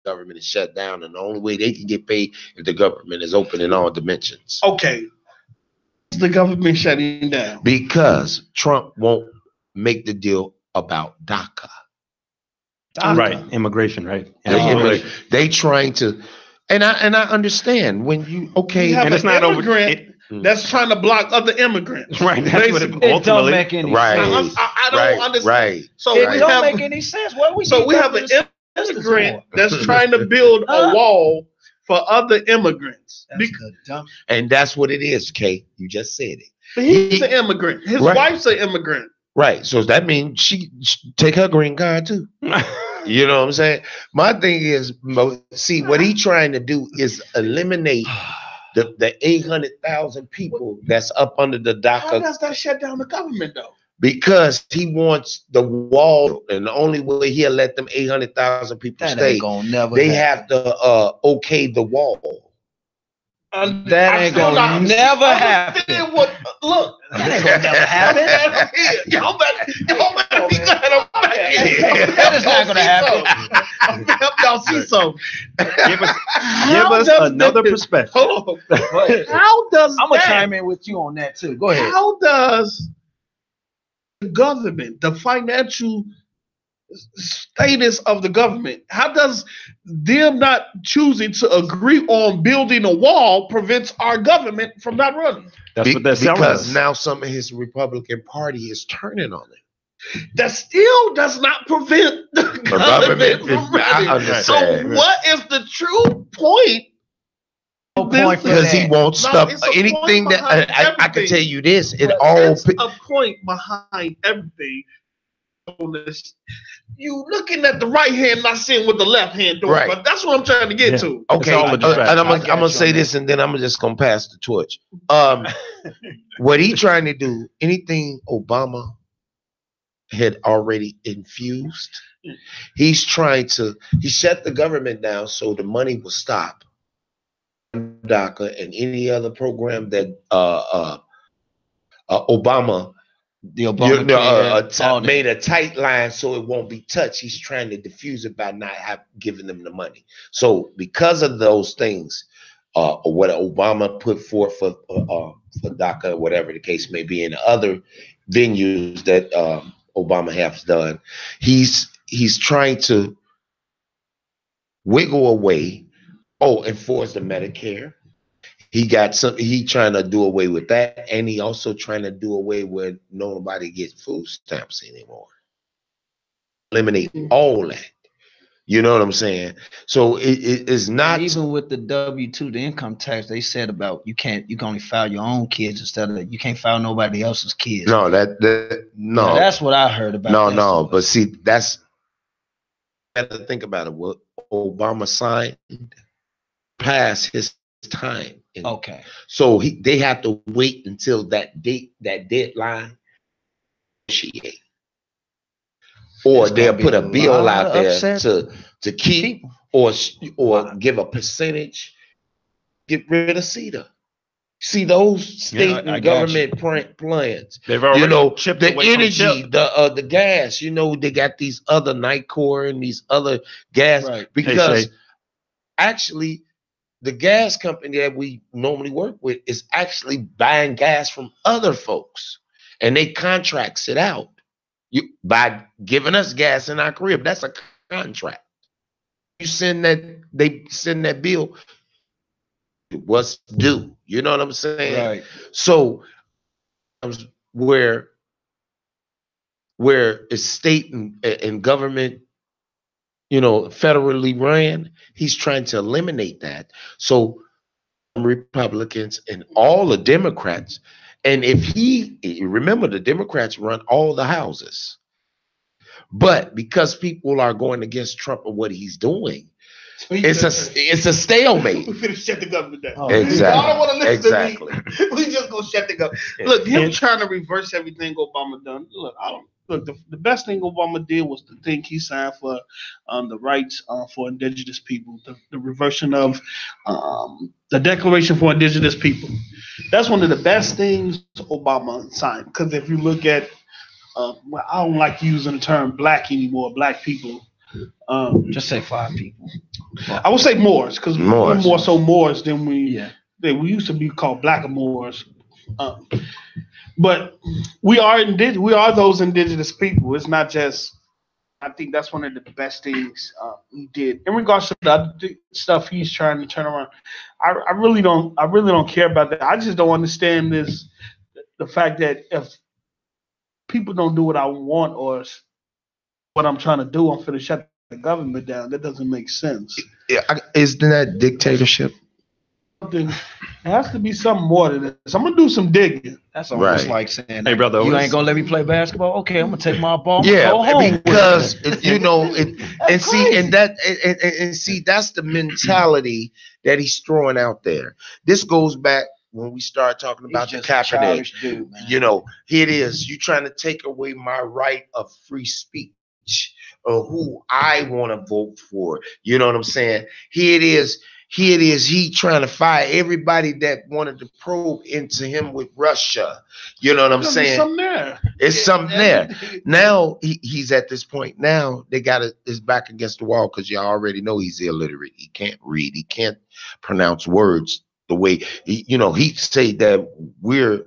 [SPEAKER 2] government is shut down, and the only way they can get paid if the government is open in all dimensions.
[SPEAKER 4] Okay. The government shutting down
[SPEAKER 2] Because Trump won't make the deal about DACA.
[SPEAKER 1] Right, immigration, right?
[SPEAKER 2] They trying to, and I understand when you
[SPEAKER 1] and it's not
[SPEAKER 4] immigrant that's trying to block other immigrants.
[SPEAKER 1] Right, that's what
[SPEAKER 3] it don't make any sense.
[SPEAKER 4] I don't understand.
[SPEAKER 2] Right.
[SPEAKER 4] So
[SPEAKER 3] it don't make any sense. What we
[SPEAKER 4] so we have an immigrant that's trying to build a wall for other immigrants.
[SPEAKER 2] And that's what it is, Kay. You just said it.
[SPEAKER 4] He's an immigrant. His wife's an immigrant.
[SPEAKER 2] Right. So that means she take her green card too. You know what I'm saying? My thing is, see, what he's trying to do is eliminate the 800,000 people that's up under the DACA.
[SPEAKER 4] How does that shut down the government though?
[SPEAKER 2] Because he wants the wall, and the only way he'll let them 800,000 people stay, they have to okay the wall.
[SPEAKER 3] That ain't gonna never happen.
[SPEAKER 4] Look,
[SPEAKER 3] that ain't gonna never happen.
[SPEAKER 4] Y'all better be glad I'm back here.
[SPEAKER 3] That is not gonna happen.
[SPEAKER 4] I'm gonna help y'all see something.
[SPEAKER 1] Give us another perspective.
[SPEAKER 4] Hold on. How does
[SPEAKER 3] I'm gonna chime in with you on that too. Go ahead.
[SPEAKER 4] How does the government, the financial status of the government, how does them not choosing to agree on building a wall prevents our government from not running?
[SPEAKER 1] That's what they're selling us.
[SPEAKER 2] Because now some of his Republican Party is turning on it.
[SPEAKER 4] That still does not prevent the government from running. So what is the true point?
[SPEAKER 2] Because he won't stop anything that I can tell you this. It all
[SPEAKER 4] it's a point behind everything. You looking at the right hand, not seeing what the left hand doing. Right. But that's what I'm trying to get to.
[SPEAKER 2] Okay, and I'm gonna say this, and then I'm just gonna pass the torch. What he trying to do? Anything Obama had already infused, he's trying to. He shut the government down so the money will stop. DACA and any other program that Obama.
[SPEAKER 3] The Obama
[SPEAKER 2] made a tight line so it won't be touched. He's trying to diffuse it by not giving them the money. So because of those things, or what Obama put forth for DACA, whatever the case may be, and other venues that Obama has done, he's trying to wiggle away. Enforce the Medicare. He trying to do away with that, and he also trying to do away with nobody gets food stamps anymore. Eliminate all that. You know what I'm saying? So it's not
[SPEAKER 3] even with the W-2, the income tax. They said about you can only file your own kids instead of you can't file nobody else's kids.
[SPEAKER 2] No, no.
[SPEAKER 3] Now, that's what I heard about.
[SPEAKER 2] No. But see, that's you have to think about it. What Obama signed past his time.
[SPEAKER 3] Okay.
[SPEAKER 2] So they have to wait until that date, that deadline, or they'll put a bill out there to keep or give a percentage, get rid of CETA. See those state
[SPEAKER 3] I
[SPEAKER 2] and
[SPEAKER 3] got
[SPEAKER 2] government plans.
[SPEAKER 1] They've already
[SPEAKER 2] You know,
[SPEAKER 1] chipped
[SPEAKER 2] the
[SPEAKER 1] away from
[SPEAKER 2] energy,
[SPEAKER 1] chip.
[SPEAKER 2] the gas. You know, they got these other Nicor and these other gas
[SPEAKER 3] Right.
[SPEAKER 2] because
[SPEAKER 1] Shay.
[SPEAKER 2] actually the gas company that we normally work with is actually buying gas from other folks, and they contracts it out. You by giving us gas in our crib. That's a contract. You send that, they send that bill. What's due? You know what I'm saying?
[SPEAKER 3] Right.
[SPEAKER 2] So where it's state and government, you know, federally ran, he's trying to eliminate that. So Republicans and all the Democrats, and if he remember, the Democrats run all the houses, but because people are going against Trump and what he's doing, it's a stalemate.
[SPEAKER 4] We finna shut the government down.
[SPEAKER 3] Oh,
[SPEAKER 2] Exactly.
[SPEAKER 4] Y'all don't want to listen
[SPEAKER 2] Exactly.
[SPEAKER 4] to me. We just gonna shut the government. Look, him trying to reverse everything Obama done. Look, I don't. Look, the best thing Obama did was the thing he signed for the rights for Indigenous people, the reversion of the Declaration for Indigenous People. That's one of the best things Obama signed. Because if you look at, well, I don't like using the term black anymore, black people.
[SPEAKER 3] Just say 5 people.
[SPEAKER 4] I would say Moors, because we're more so Moors than we used to be called Blackamoors. But we are those indigenous people. It's not just. I think that's one of the best things he did. In regards to the other stuff he's trying to turn around, I really don't care about that. I just don't understand the fact that if people don't do what I want or what I'm trying to do, I'm finna shut the government down. That doesn't make sense.
[SPEAKER 2] Yeah, isn't that dictatorship?
[SPEAKER 4] It has to be something more than this. I'm gonna do some digging.
[SPEAKER 3] That's almost
[SPEAKER 2] Right.
[SPEAKER 3] like saying,
[SPEAKER 1] Hey, brother,
[SPEAKER 3] you ain't gonna let me play basketball? Okay, I'm gonna take my ball.
[SPEAKER 2] Yeah,
[SPEAKER 3] Go home.
[SPEAKER 2] because you know, and see,
[SPEAKER 3] crazy.
[SPEAKER 2] and that, and see, that's the mentality that he's throwing out there. This goes back when we start talking about the
[SPEAKER 3] He's just a
[SPEAKER 2] Kaepernick.
[SPEAKER 3] childish dude, man.
[SPEAKER 2] You know, here it is. You trying to take away my right of free speech or who I want to vote for. You know what I'm saying? Here it is. He trying to fire everybody that wanted to probe into him with Russia. You know what I'm saying?
[SPEAKER 4] Something there.
[SPEAKER 2] It's something there. Now he's at this point. Now they got his back against the wall because y'all already know he's illiterate. He can't read. He can't pronounce words the way he said that we're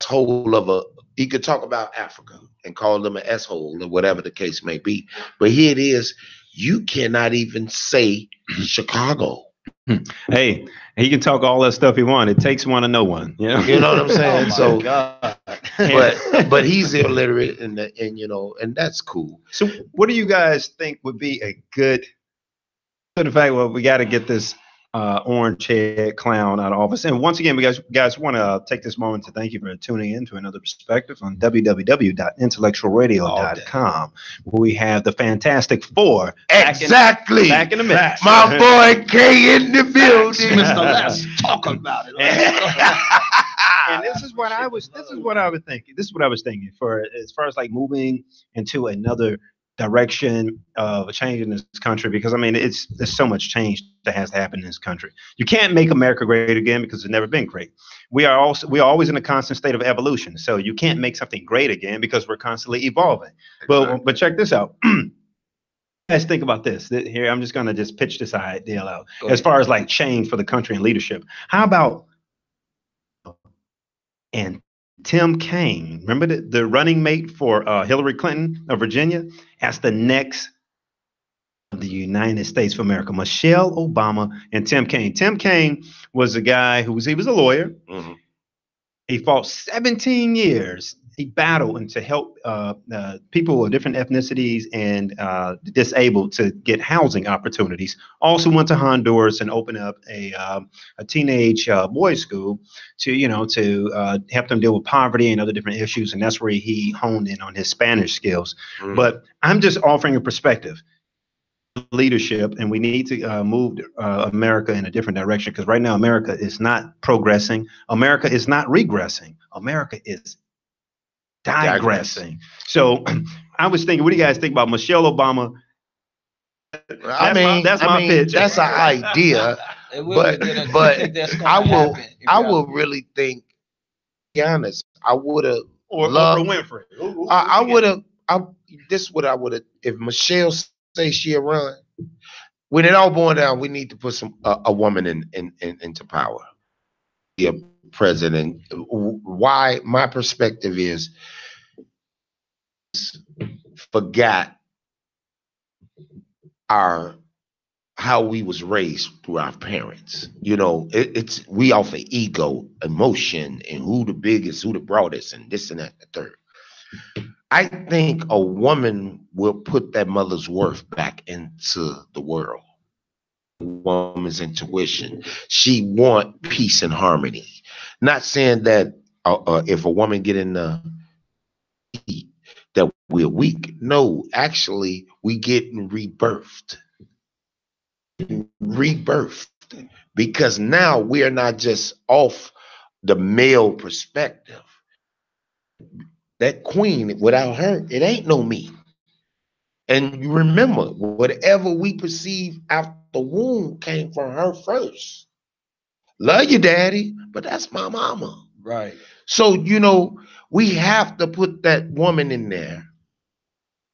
[SPEAKER 2] whole of a. He could talk about Africa and call them an S-hole or whatever the case may be. But here it is. You cannot even say Chicago.
[SPEAKER 1] Hey, he can talk all that stuff he wants. It takes one to know one. You know,
[SPEAKER 2] You know what I'm saying?
[SPEAKER 3] Oh my God.
[SPEAKER 2] but he's illiterate and that's cool.
[SPEAKER 1] So what do you guys think would be a good, to the fact, well, we got to get this orange head clown out of office. And once again, we guys want to take this moment to thank you for tuning in to another perspective on www.IntellectualRadio.com, where we have the Fantastic Four.
[SPEAKER 2] Exactly.
[SPEAKER 1] Back in the mix.
[SPEAKER 2] My boy K in the building.
[SPEAKER 4] Mr. Let's talk about it.
[SPEAKER 1] And this is what I was thinking. This is what I was thinking for as far as like moving into another direction of a change in this country, because I mean there's so much change that has to happen in this country. You can't make America great again because it's never been great. We are always in a constant state of evolution. So you can't make something great again because we're constantly evolving. But check this out. Guys, think about this. Here, I'm just gonna just pitch this idea out. As far as like change for the country and leadership. How about Tim Kaine, remember the running mate for Hillary Clinton of Virginia, as the next of the United States of America? Michelle Obama and Tim Kaine. Tim Kaine was a guy he was a lawyer.
[SPEAKER 2] Mhm.
[SPEAKER 1] He fought 17 years. He battled and to help people of different ethnicities and disabled to get housing opportunities. Also went to Honduras and opened up a teenage boys' school to help them deal with poverty and other different issues. And that's where he honed in on his Spanish skills.
[SPEAKER 2] Mhm.
[SPEAKER 1] But I'm just offering a perspective, leadership, and we need to move America in a different direction, because right now America is not progressing. America is not regressing. America is digressing. So I was thinking, what do you guys think about Michelle Obama?
[SPEAKER 2] That's my pitch. That's an idea. But I will really think. Be honest, I would have
[SPEAKER 1] Or
[SPEAKER 2] loved.
[SPEAKER 1] Oprah Winfrey.
[SPEAKER 2] I would have. This is what I would have. If Michelle say she'll run, when it all boils down, we need to put a woman into power. Be a president. Why? My perspective is forgot how we was raised through our parents. You know, it's we off of ego, emotion, and who the biggest, who the broadest, and this and that, the third. I think a woman will put that mother's worth back into the world. Woman's intuition. She want peace and harmony. Not saying that if a woman get in the heat that we're weak. No, actually, we getting rebirthed. Because now we are not just off the male perspective. That queen, without her, it ain't no me. And you remember, whatever we perceive out the womb came from her first. Love you, daddy, but that's my mama.
[SPEAKER 3] Right.
[SPEAKER 2] So, you know, we have to put that woman in there.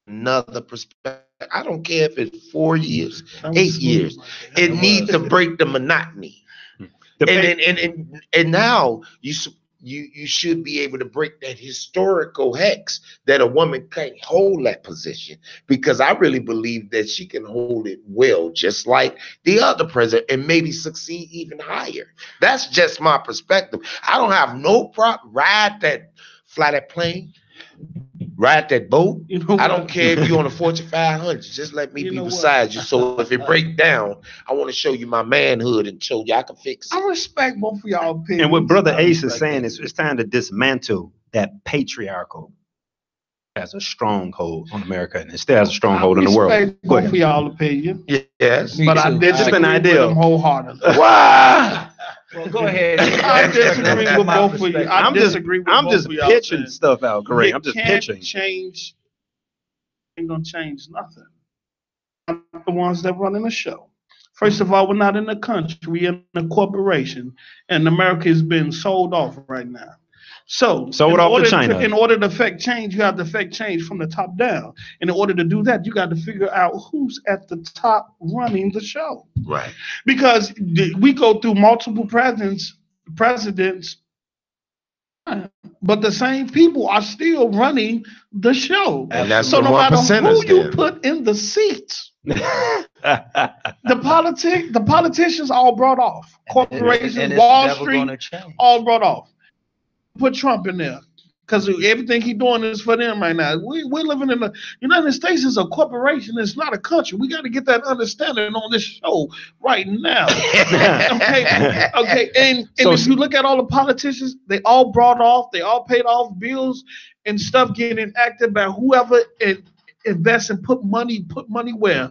[SPEAKER 2] Another perspective. I don't care if it's 4 years, 8 years. It needs to break the monotony. And now you should be able to break that historical hex that a woman can't hold that position, because I really believe that she can hold it well, just like the other president, and maybe succeed even higher. That's just my perspective. I don't have no problem. Fly that plane, ride that boat.
[SPEAKER 4] You know,
[SPEAKER 2] I don't care if you're on a Fortune 500. Just let me be beside you. So if it break down, I want to show you my manhood and show you I can fix it.
[SPEAKER 4] I respect both of y'all opinions.
[SPEAKER 1] And what Brother Ace is saying is it's time to dismantle that patriarchal as a stronghold on America, and it still has a stronghold in the world.
[SPEAKER 4] I respect both of y'all opinion.
[SPEAKER 2] Yes.
[SPEAKER 4] But I disagree with them wholeheartedly.
[SPEAKER 2] Wow.
[SPEAKER 3] Well, go ahead.
[SPEAKER 4] I disagree with both of you.
[SPEAKER 1] I'm just pitching stuff out, Kareem. I'm just pitching.
[SPEAKER 4] Change ain't gonna change nothing. The ones that run in the show. First of all, we're not in a country, we're in a corporation, and America is being sold off right now. So
[SPEAKER 1] sold off to China.
[SPEAKER 4] In order to affect change, you have to affect change from the top down. And in order to do that, you got to figure out who's at the top running the show.
[SPEAKER 2] Right.
[SPEAKER 4] Because we go through multiple presidents, but the same people are still running the show.
[SPEAKER 2] And that's
[SPEAKER 4] so
[SPEAKER 2] the
[SPEAKER 4] no matter who you
[SPEAKER 2] there.
[SPEAKER 4] put in the seats, the politicians all brought off. Corporations, Wall Street, all brought off. Put Trump in there, because everything he's doing is for them right now. We're living in the United States is a corporation. It's not a country. We got to get that understanding on this show right now. Okay. And so, if you look at all the politicians, they all brought off. They all paid off bills and stuff getting enacted by whoever invest and put money where.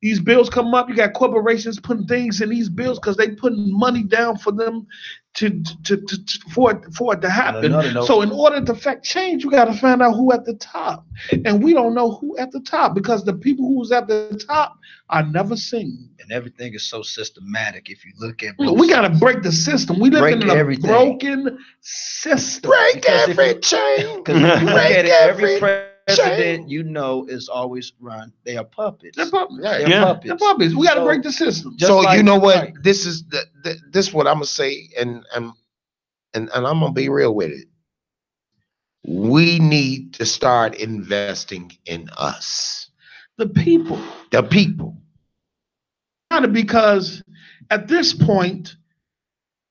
[SPEAKER 4] These bills come up. You got corporations putting things in these bills because they putting money down for them for it to happen. So in order to affect change, you got to find out who at the top, and we don't know who at the top because the people who's at the top are never seen.
[SPEAKER 3] And everything is so systematic. If you look at,
[SPEAKER 4] we got to break the system. We live in a broken system.
[SPEAKER 2] Break every chain.
[SPEAKER 3] Because if you look at it, every president you know is always run. They are puppets.
[SPEAKER 4] They're puppets.
[SPEAKER 3] Right. They're puppets.
[SPEAKER 4] They're puppets. We got to break the system.
[SPEAKER 2] So you know what? Right. This is this what I'm gonna say, and I'm gonna be real with it. We need to start investing in us,
[SPEAKER 4] the people. Because at this point,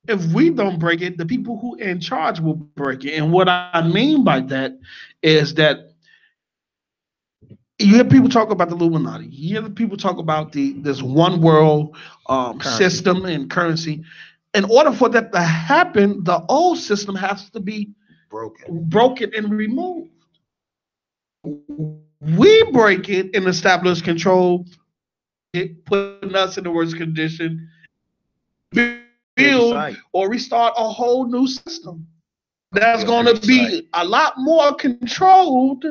[SPEAKER 4] if we don't break it, the people who are in charge will break it. And what I mean by that is that you hear people talk about the Illuminati. You hear the people talk about this one world system and currency. In order for that to happen, the old system has to be broken and removed. We break it and establish control, putting us in the worst condition, build or restart a whole new system that's going to be a lot more controlled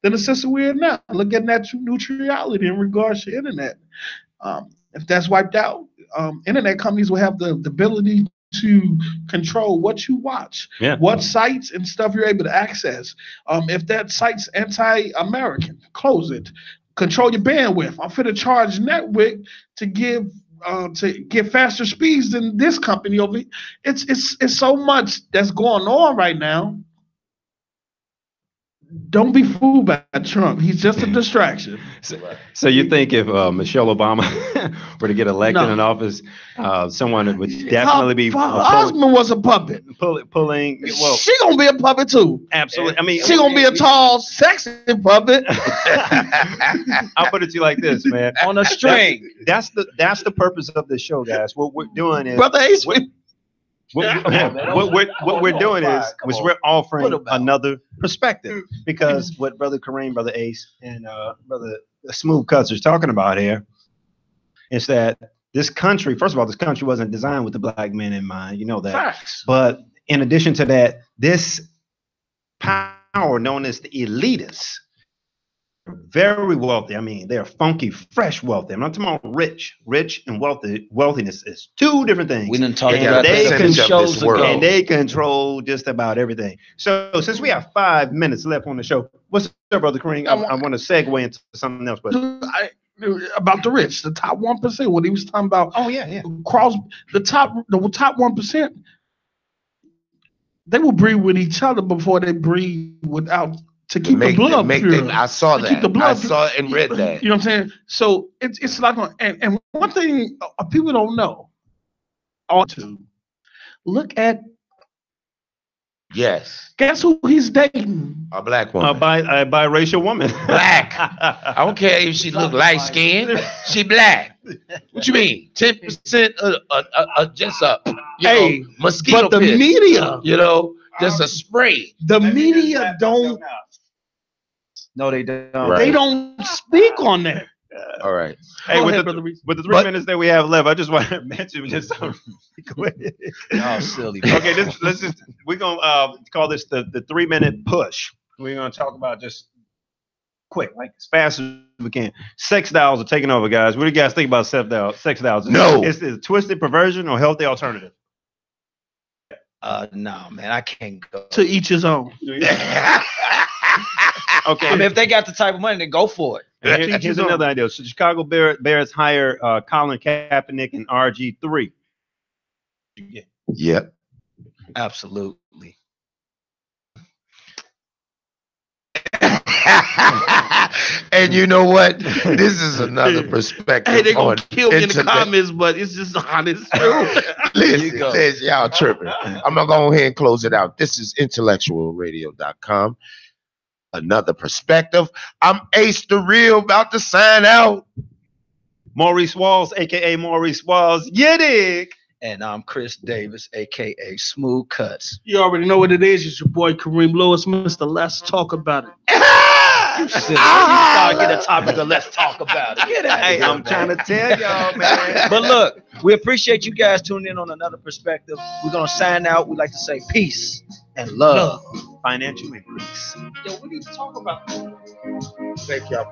[SPEAKER 4] than the system we're in now. Look at net neutrality in regards to internet. If that's wiped out, internet companies will have the ability to control what you watch, what sites and stuff you're able to access. If that site's anti-American, close it. Control your bandwidth. I'm finna charge network to get faster speeds than this company over here. It's so much that's going on right now. Don't be fooled by Trump. He's just a distraction.
[SPEAKER 1] So you think if Michelle Obama were to get elected in office, someone would definitely be...
[SPEAKER 4] Her husband was a puppet.
[SPEAKER 1] Pulling... Well,
[SPEAKER 4] she gonna be a puppet too.
[SPEAKER 1] Absolutely. I mean...
[SPEAKER 4] She gonna be a tall, sexy puppet.
[SPEAKER 1] I'll put it to you like this, man.
[SPEAKER 3] On a string.
[SPEAKER 1] That's the purpose of this show, guys. What we're doing is...
[SPEAKER 4] Brother Ace,
[SPEAKER 1] what we're doing is we're offering another perspective, because what Brother Kareem, Brother Ace, and Brother Smooth Cuts is talking about here is that this country, first of all, this country wasn't designed with the black man in mind. You know that.
[SPEAKER 4] Facts.
[SPEAKER 1] But in addition to that, this power known as the elitists, very wealthy. I mean, they're funky, fresh wealthy. I'm not talking about rich. Rich and wealthy. Wealthiness is two different things.
[SPEAKER 3] We didn't talk about
[SPEAKER 1] and they control just about everything. So since we have 5 minutes left on the show, what's up, Brother Kareem? I want to segue into something else, but
[SPEAKER 4] about the rich, the top 1%. What he was talking about.
[SPEAKER 1] Oh yeah.
[SPEAKER 4] Cross the top 1%. They will breed with each other before they breed without. To keep the blood pure.
[SPEAKER 2] I saw that. I saw it and read that.
[SPEAKER 4] You know what I'm saying? So it's like, and one thing people don't know, ought to look at.
[SPEAKER 2] Yes.
[SPEAKER 4] Guess who he's dating?
[SPEAKER 2] A black woman.
[SPEAKER 1] A biracial woman.
[SPEAKER 2] Black. I don't care if she look light skinned. She black. What you mean? 10% just up.
[SPEAKER 4] Hey,
[SPEAKER 2] mosquito.
[SPEAKER 4] But the media,
[SPEAKER 2] just a spray.
[SPEAKER 4] The media don't.
[SPEAKER 3] No, they don't.
[SPEAKER 4] Right. They don't speak on that.
[SPEAKER 2] All right.
[SPEAKER 1] Hey, with the 3 minutes that we have left, I just want to mention just something quick.
[SPEAKER 3] Oh, silly.
[SPEAKER 1] Okay, we're gonna call this the 3-minute push. We're gonna talk about just quick, like as fast as we can. Sex dolls are taking over, guys. What do you guys think about sex dolls?
[SPEAKER 2] No.
[SPEAKER 1] Is it a twisted perversion or healthy alternative?
[SPEAKER 3] No, man, I can't go.
[SPEAKER 4] To each his own.
[SPEAKER 1] Okay.
[SPEAKER 3] I mean, if they got the type of money, then go for it.
[SPEAKER 1] Here's another idea. So Chicago Bears hire Colin Kaepernick and RG3.
[SPEAKER 2] Yep.
[SPEAKER 3] Absolutely.
[SPEAKER 2] And you know what? This is another perspective.
[SPEAKER 4] Hey, they're going to kill me in the comments, but it's just honest truth.
[SPEAKER 2] Listen, y'all tripping. I'm going to go ahead and close it out. This is IntellectualRadio.com. Another perspective. I'm Ace the Real, about to sign out.
[SPEAKER 1] Maurice Walls, a.k.a. Maurice Walls. You dig?
[SPEAKER 3] And I'm Chris Davis, a.k.a. Smooth Cuts.
[SPEAKER 4] You already know what it is. It's your boy Kareem Lewis, Mr. Let's Talk About It.
[SPEAKER 3] You silly. You start get a topic of let's talk about it. Get out of here,
[SPEAKER 1] I'm trying to tell y'all, man.
[SPEAKER 3] But look, we appreciate you guys tuning in on another perspective. We're going to sign out. We like to say peace and love.
[SPEAKER 1] Financial increase.
[SPEAKER 4] Yo, we need to talk about that.
[SPEAKER 2] Thank y'all.